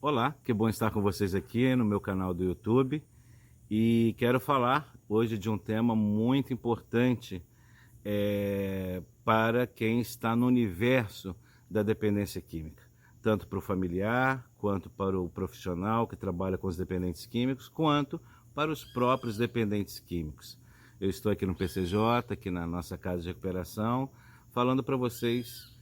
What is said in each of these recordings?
Olá, que bom estar com vocês aqui no meu canal do YouTube e quero falar hoje de um tema muito importante para quem está no universo da dependência química, tanto para o familiar, quanto para o profissional que trabalha com os dependentes químicos, quanto para os próprios dependentes químicos. Eu estou aqui no PCJ, aqui na nossa casa de recuperação, falando para vocês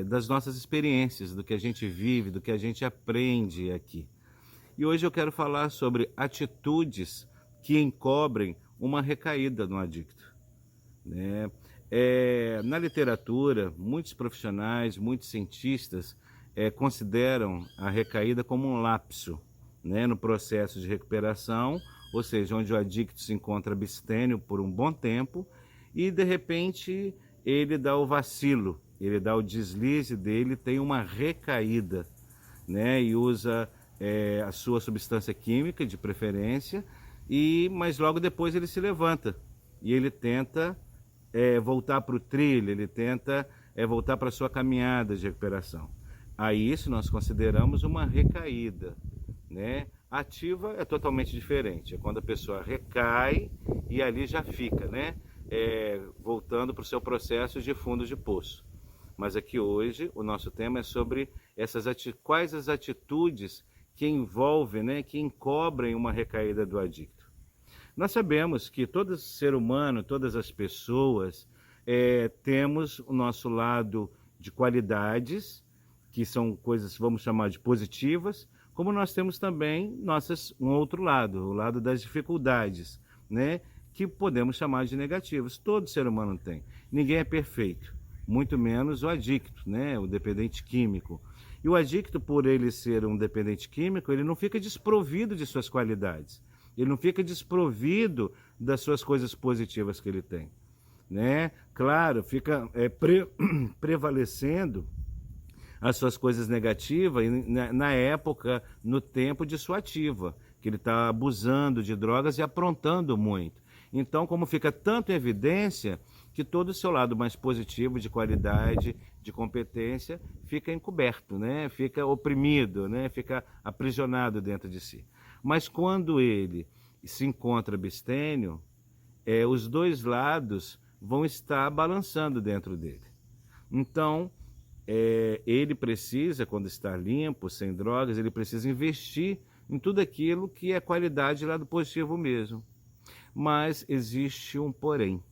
das nossas experiências, do que a gente vive, do que a gente aprende aqui. E hoje eu quero falar sobre atitudes que encobrem uma recaída no adicto, né? Na literatura, muitos profissionais, muitos cientistas consideram a recaída como um lapso, né, no processo de recuperação, ou seja, onde o adicto se encontra abstêmio por um bom tempo e de repente ele dá o vacilo, ele dá o deslize dele, tem uma recaída, né? E usa a sua substância química de preferência, mas logo depois ele se levanta e ele tenta voltar para o trilho, ele tenta voltar para a sua caminhada de recuperação. Aí isso nós consideramos uma recaída, né? Ativa é totalmente diferente, é quando a pessoa recai e ali já fica, né? Voltando para o seu processo de fundo de poço. Mas aqui hoje o nosso tema é sobre quais as atitudes que envolvem, né, que encobrem uma recaída do adicto. Nós sabemos que todo ser humano, todas as pessoas, temos o nosso lado de qualidades, que são coisas, vamos chamar de positivas, como nós temos também um outro lado, o lado das dificuldades, né, que podemos chamar de negativos. Todo ser humano tem. Ninguém é perfeito, muito menos o adicto, né, o dependente químico. E o adicto, por ele ser um dependente químico, ele não fica desprovido de suas qualidades. Ele não fica desprovido das suas coisas positivas que ele tem, né? Claro, fica prevalecendo as suas coisas negativas na época, no tempo de sua ativa, que ele está abusando de drogas e aprontando muito. Então, como fica tanto em evidência, que todo o seu lado mais positivo, de qualidade, de competência, fica encoberto, né? Fica oprimido, né? Fica aprisionado dentro de si. Mas quando ele se encontra abstêmio, os dois lados vão estar balançando dentro dele. Então, ele precisa, quando está limpo, sem drogas, ele precisa investir em tudo aquilo que é qualidade lado positivo mesmo. Mas existe um porém.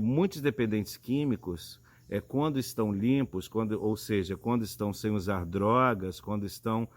Muitos dependentes químicos, quando estão limpos, ou seja, quando estão sem usar drogas, quando estão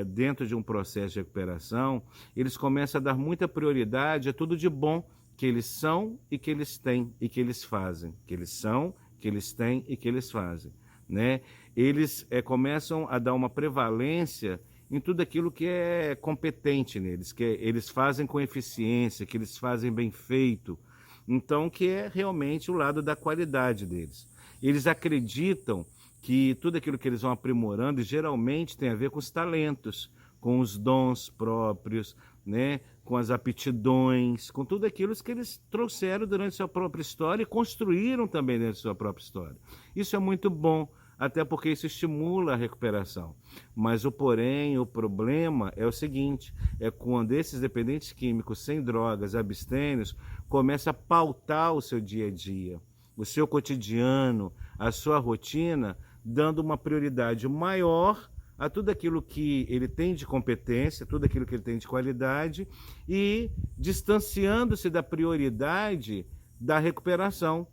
dentro de um processo de recuperação, eles começam a dar muita prioridade a tudo de bom que eles são e que eles têm e que eles fazem. Que eles são, que eles têm e que eles fazem, né? Eles começam a dar uma prevalência em tudo aquilo que é competente neles, que eles fazem com eficiência, que eles fazem bem feito. Então, que é realmente o lado da qualidade deles. Eles acreditam que tudo aquilo que eles vão aprimorando geralmente tem a ver com os talentos, com os dons próprios, né? Com as aptidões, com tudo aquilo que eles trouxeram durante sua própria história e construíram também dentro de sua própria história. Isso é muito bom, até porque isso estimula a recuperação. Mas o porém, o problema é o seguinte, é quando esses dependentes químicos sem drogas, abstêmios, começam a pautar o seu dia a dia, o seu cotidiano, a sua rotina, dando uma prioridade maior a tudo aquilo que ele tem de competência, tudo aquilo que ele tem de qualidade e distanciando-se da prioridade da recuperação,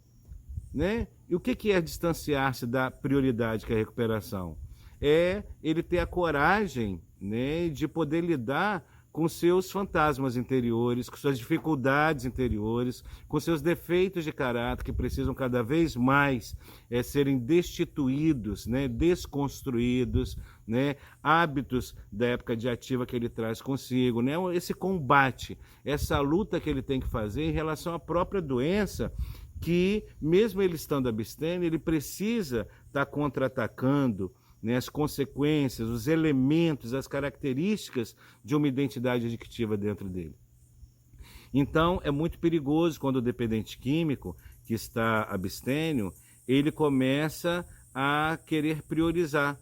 né? E o que é distanciar-se da prioridade que é a recuperação? É ele ter a coragem, né, de poder lidar com seus fantasmas interiores, com suas dificuldades interiores, com seus defeitos de caráter que precisam cada vez mais serem destituídos, né, desconstruídos, né, hábitos da época de ativa que ele traz consigo, né, esse combate, essa luta que ele tem que fazer em relação à própria doença, que mesmo ele estando abstêmio, ele precisa estar contra-atacando, né, as consequências, os elementos, as características de uma identidade adictiva dentro dele. Então, é muito perigoso quando o dependente químico, que está abstêmio, ele começa a querer priorizar,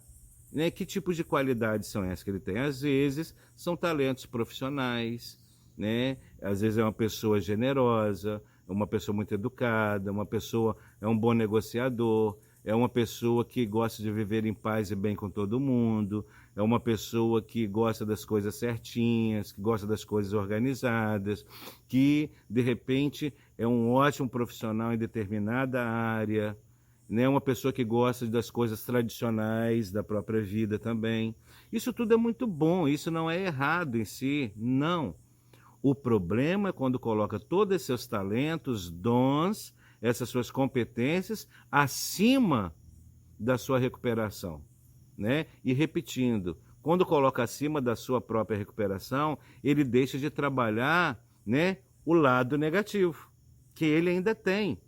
né? Que tipo de qualidades são essas que ele tem? Às vezes, são talentos profissionais, né? Às vezes é uma pessoa generosa, é uma pessoa muito educada, uma pessoa é um bom negociador, é uma pessoa que gosta de viver em paz e bem com todo mundo, é uma pessoa que gosta das coisas certinhas, que gosta das coisas organizadas, que, de repente, é um ótimo profissional em determinada área, né? Uma pessoa que gosta das coisas tradicionais da própria vida também. Isso tudo é muito bom, isso não é errado em si, não. O problema é quando coloca todos esses seus talentos, dons, essas suas competências acima da sua recuperação, né? E repetindo, quando coloca acima da sua própria recuperação, ele deixa de trabalhar, né, o lado negativo, que ele ainda tem.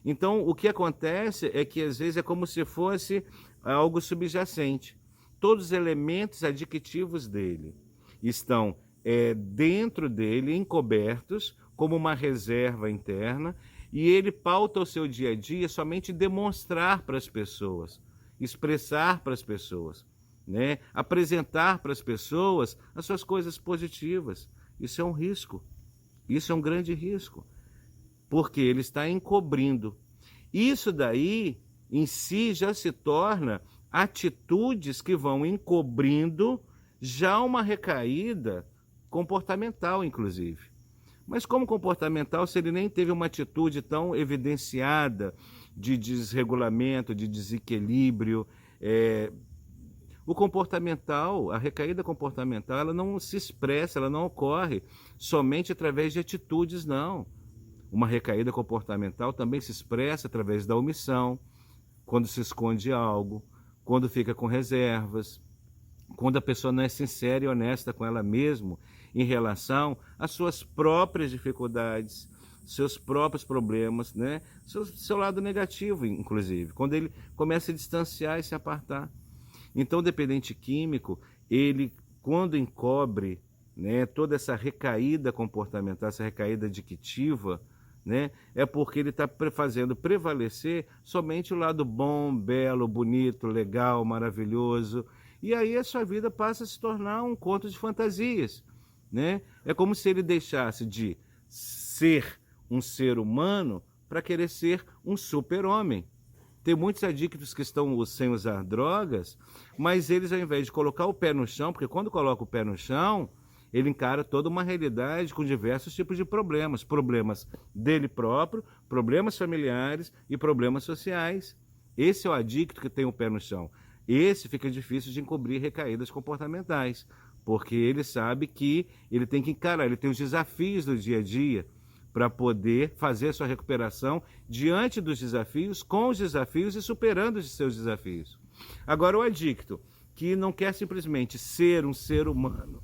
Então, o que acontece é que às vezes é como se fosse algo subjacente. Todos os elementos adictivos dele estão dentro dele, encobertos, como uma reserva interna, e ele pauta o seu dia a dia somente demonstrar para as pessoas, expressar para as pessoas, né? Apresentar para as pessoas as suas coisas positivas. Isso é um risco, isso é um grande risco, porque ele está encobrindo. Isso daí, em si, já se torna atitudes que vão encobrindo já uma recaída comportamental, inclusive. Mas como comportamental, se ele nem teve uma atitude tão evidenciada de desregulamento, de desequilíbrio, o comportamental, a recaída comportamental, ela não se expressa, ela não ocorre somente através de atitudes, não. Uma recaída comportamental também se expressa através da omissão, quando se esconde algo, quando fica com reservas, quando a pessoa não é sincera e honesta com ela mesma em relação às suas próprias dificuldades, seus próprios problemas, né? Seu lado negativo, inclusive, quando ele começa a distanciar e se apartar. Então, o dependente químico, ele, quando encobre, né, toda essa recaída comportamental, essa recaída adictiva, né, é porque ele está fazendo prevalecer somente o lado bom, belo, bonito, legal, maravilhoso. E aí a sua vida passa a se tornar um conto de fantasias, né? É como se ele deixasse de ser um ser humano para querer ser um super-homem. Tem muitos adictos que estão sem usar drogas, mas eles, ao invés de colocar o pé no chão, porque quando coloca o pé no chão, ele encara toda uma realidade com diversos tipos de problemas. Problemas dele próprio, problemas familiares e problemas sociais. Esse é o adicto que tem o pé no chão. Esse fica difícil de encobrir recaídas comportamentais, porque ele sabe que ele tem que encarar, ele tem os desafios do dia a dia para poder fazer a sua recuperação diante dos desafios, com os desafios e superando os seus desafios. Agora, o adicto, que não quer simplesmente ser um ser humano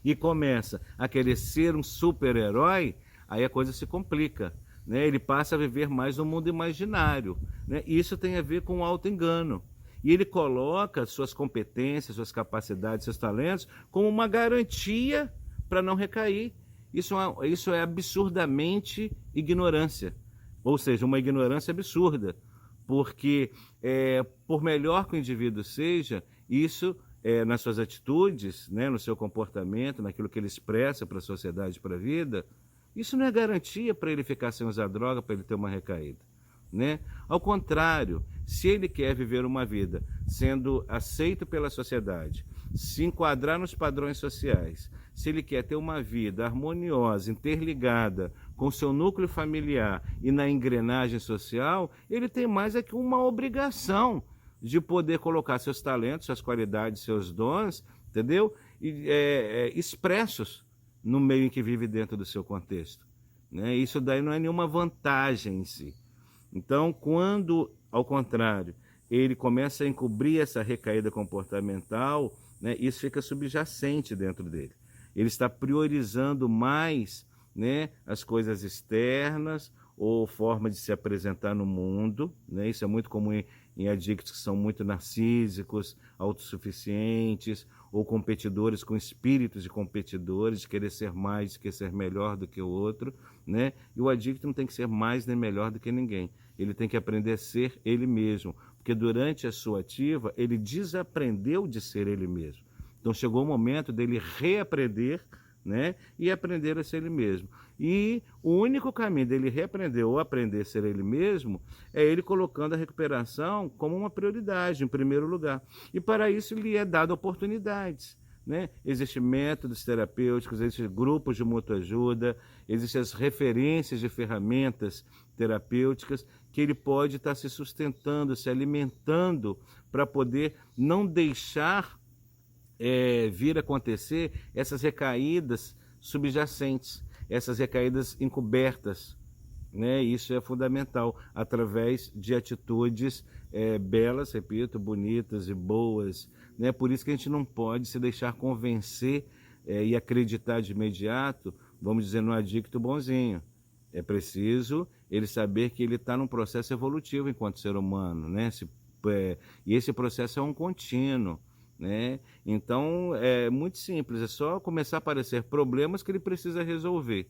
e começa a querer ser um super-herói, aí a coisa se complica, né? Ele passa a viver mais no mundo imaginário, né? Isso tem a ver com o auto-engano. E ele coloca suas competências, suas capacidades, seus talentos como uma garantia para não recair. Isso é absurdamente ignorância, ou seja, uma ignorância absurda, porque por melhor que o indivíduo seja, isso nas suas atitudes, né, no seu comportamento, naquilo que ele expressa para a sociedade, para a vida, isso não é garantia para ele ficar sem usar droga, para ele ter uma recaída, né? Ao contrário, se ele quer viver uma vida sendo aceito pela sociedade, se enquadrar nos padrões sociais, se ele quer ter uma vida harmoniosa, interligada com seu núcleo familiar e na engrenagem social, ele tem mais é que uma obrigação de poder colocar seus talentos, suas qualidades, seus dons, entendeu? Expressos no meio em que vive dentro do seu contexto, né? Isso daí não é nenhuma vantagem em si. Então, quando, ao contrário, ele começa a encobrir essa recaída comportamental, né, isso fica subjacente dentro dele. Ele está priorizando mais, né, as coisas externas ou forma de se apresentar no mundo, né? Isso é muito comum em adictos que são muito narcísicos, autossuficientes, ou competidores com espíritos de competidores, de querer ser mais, de querer ser melhor do que o outro, né? E o adicto não tem que ser mais nem melhor do que ninguém. Ele tem que aprender a ser ele mesmo, porque durante a sua ativa ele desaprendeu de ser ele mesmo. Então chegou o momento dele reaprender, né? E aprender a ser ele mesmo. E o único caminho dele reaprender ou aprender a ser ele mesmo é ele colocando a recuperação como uma prioridade, em primeiro lugar. E para isso lhe é dado oportunidades, né? Existem métodos terapêuticos, existem grupos de mutua ajuda, existem as referências de ferramentas terapêuticas que ele pode estar se sustentando, se alimentando para poder não deixar vir a acontecer essas recaídas subjacentes, essas recaídas encobertas, né? Isso é fundamental, através de atitudes belas, repito, bonitas e boas, né? Por isso que a gente não pode se deixar convencer e acreditar de imediato, vamos dizer, no adicto bonzinho. É preciso ele saber que ele está num processo evolutivo enquanto ser humano, né? E esse processo é um contínuo, né? Então é muito simples, é só começar a aparecer problemas que ele precisa resolver.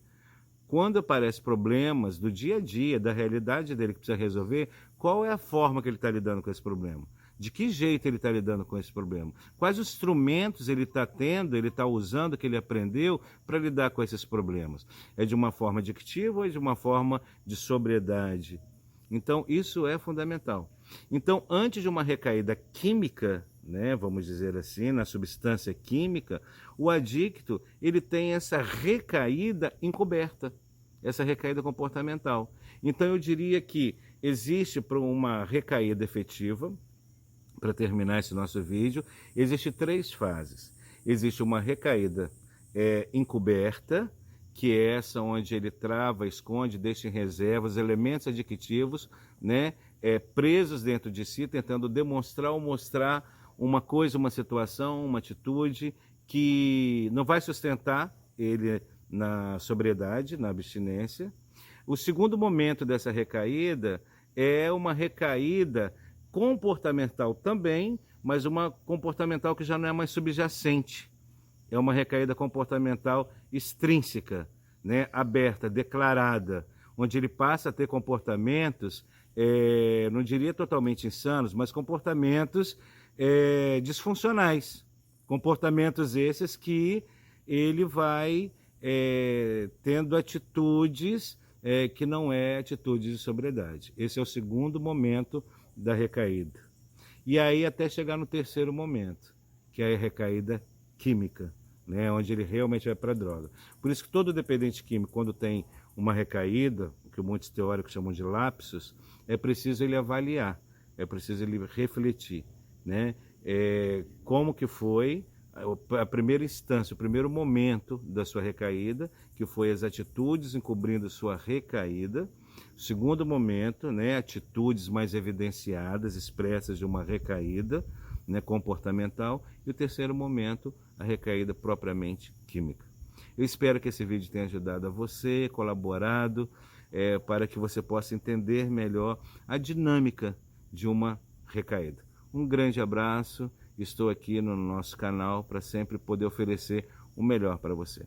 Quando aparecem problemas do dia a dia, da realidade dele que precisa resolver, qual é a forma que ele está lidando com esse problema? De que jeito ele está lidando com esse problema? Quais os instrumentos ele está tendo, ele está usando, que ele aprendeu para lidar com esses problemas? É de uma forma adictiva ou é de uma forma de sobriedade? Então isso é fundamental. Então, antes de uma recaída química, né, vamos dizer assim, na substância química, o adicto ele tem essa recaída encoberta, essa recaída comportamental. Então eu diria que existe para uma recaída efetiva, para terminar esse nosso vídeo, existe 3 fases. Existe uma recaída encoberta, que é essa onde ele trava, esconde, deixa em reserva os elementos adictivos, né, presos dentro de si, tentando demonstrar ou mostrar uma coisa, uma situação, uma atitude que não vai sustentar ele na sobriedade, na abstinência. O segundo momento dessa recaída é uma recaída comportamental também, mas uma comportamental que já não é mais subjacente. É uma recaída comportamental extrínseca, né, aberta, declarada, onde ele passa a ter comportamentos, não diria totalmente insanos, mas comportamentos disfuncionais. Comportamentos esses que ele vai tendo atitudes que não é atitude de sobriedade. Esse é o segundo momento da recaída. E aí até chegar no terceiro momento, que é a recaída química, né, onde ele realmente vai para a droga. Por isso que todo dependente químico, quando tem uma recaída, o que muitos teóricos chamam de lapsos, é preciso ele avaliar, é preciso ele refletir, né? Como que foi a primeira instância, o primeiro momento da sua recaída, que foi as atitudes encobrindo sua recaída. O segundo momento, né, atitudes mais evidenciadas, expressas de uma recaída, né, comportamental. E o terceiro momento, a recaída propriamente química. Eu espero que esse vídeo tenha ajudado a você, colaborado, para que você possa entender melhor a dinâmica de uma recaída. Um grande abraço, estou aqui no nosso canal para sempre poder oferecer o melhor para você.